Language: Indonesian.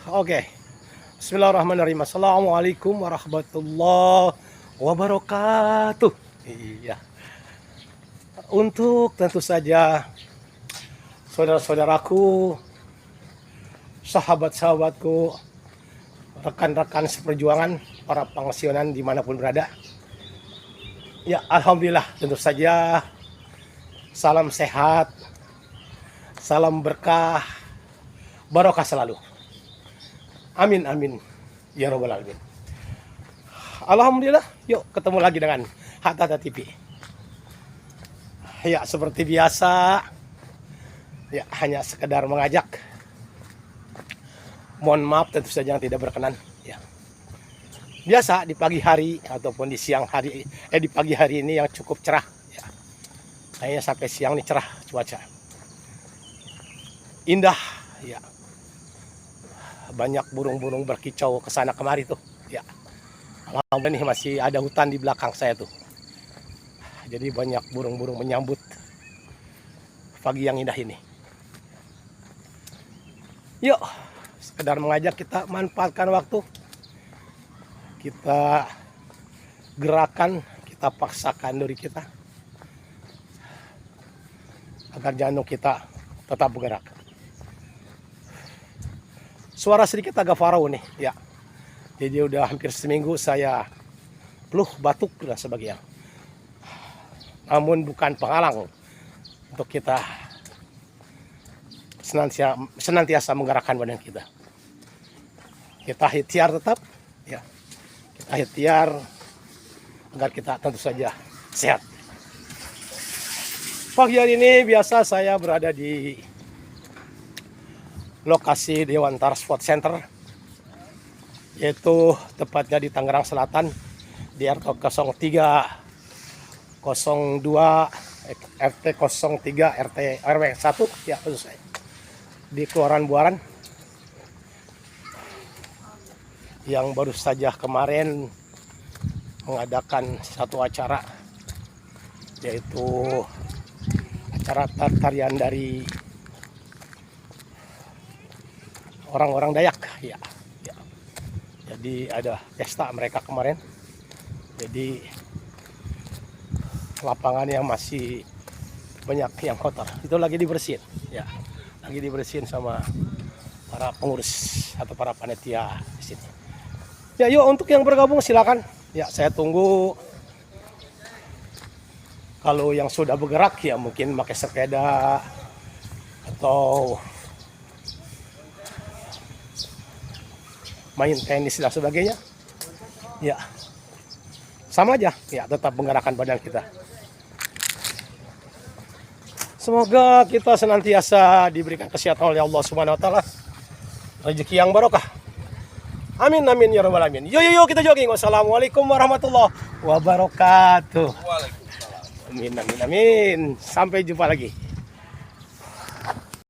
Oke. Bismillahirrahmanirrahim. Assalamualaikum warahmatullahi wabarakatuh. Iya. Untuk tentu saja saudara-saudaraku, sahabat-sahabatku, rekan-rekan seperjuangan, para pengasionan dimanapun berada. Ya, alhamdulillah, tentu saja salam sehat, salam berkah, barokah selalu. Amin amin ya robbal alamin. Alhamdulillah, yuk ketemu lagi dengan Hatta TV. Ya, seperti biasa, ya hanya sekedar mengajak. Mohon maaf tentu saja yang tidak berkenan. Ya. Biasa di pagi hari ataupun di siang hari, di pagi hari ini yang cukup cerah. Ya. Kayaknya sampai siang ini cerah cuaca. Indah, ya. Banyak burung-burung berkicau ke sana kemari tuh. Ya. Alhamdulillah nih masih ada hutan di belakang saya tuh. Jadi banyak burung-burung menyambut pagi yang indah ini. Yuk, sekedar mengajak kita manfaatkan waktu. Kita gerakan, kita paksakan diri kita agar jantung kita tetap bergerak. Suara sedikit agak farau nih, ya. Jadi udah hampir seminggu saya flu, batuk dan sebagainya. Namun bukan penghalang untuk kita senantiasa menggerakkan badan kita. Kita ikhtiar tetap, ya. Kita ikhtiar agar kita tentu saja sehat. Pagi hari ini biasa saya berada di lokasi Dewantara Sport Center, yaitu tepatnya di Tangerang Selatan, di RT 0302 RT 03 RW 1 ya, khusus saya di Kelurahan Buaran, yang baru saja kemarin mengadakan satu acara, yaitu acara tarian dari orang-orang Dayak, ya. Ya. Jadi ada pesta mereka kemarin. Jadi lapangan yang masih banyak yang kotor itu lagi dibersihin, ya. Lagi dibersihin sama para pengurus atau para panitia di sini. Ya, yuk untuk yang bergabung silakan. Ya, saya tunggu. Kalau yang sudah bergerak ya mungkin pakai sepeda atau main tenis dan sebagainya, ya sama aja, ya tetap menggerakkan badan kita. Semoga kita senantiasa diberikan kesehatan oleh Allah Subhanahu Wa Taala, rezeki yang barokah. Amin amin ya robbal alamin. Yuk kita jogging. Wassalamualaikum warahmatullahi wabarakatuh. Waalaikumsalam. Amin amin amin. Sampai jumpa lagi.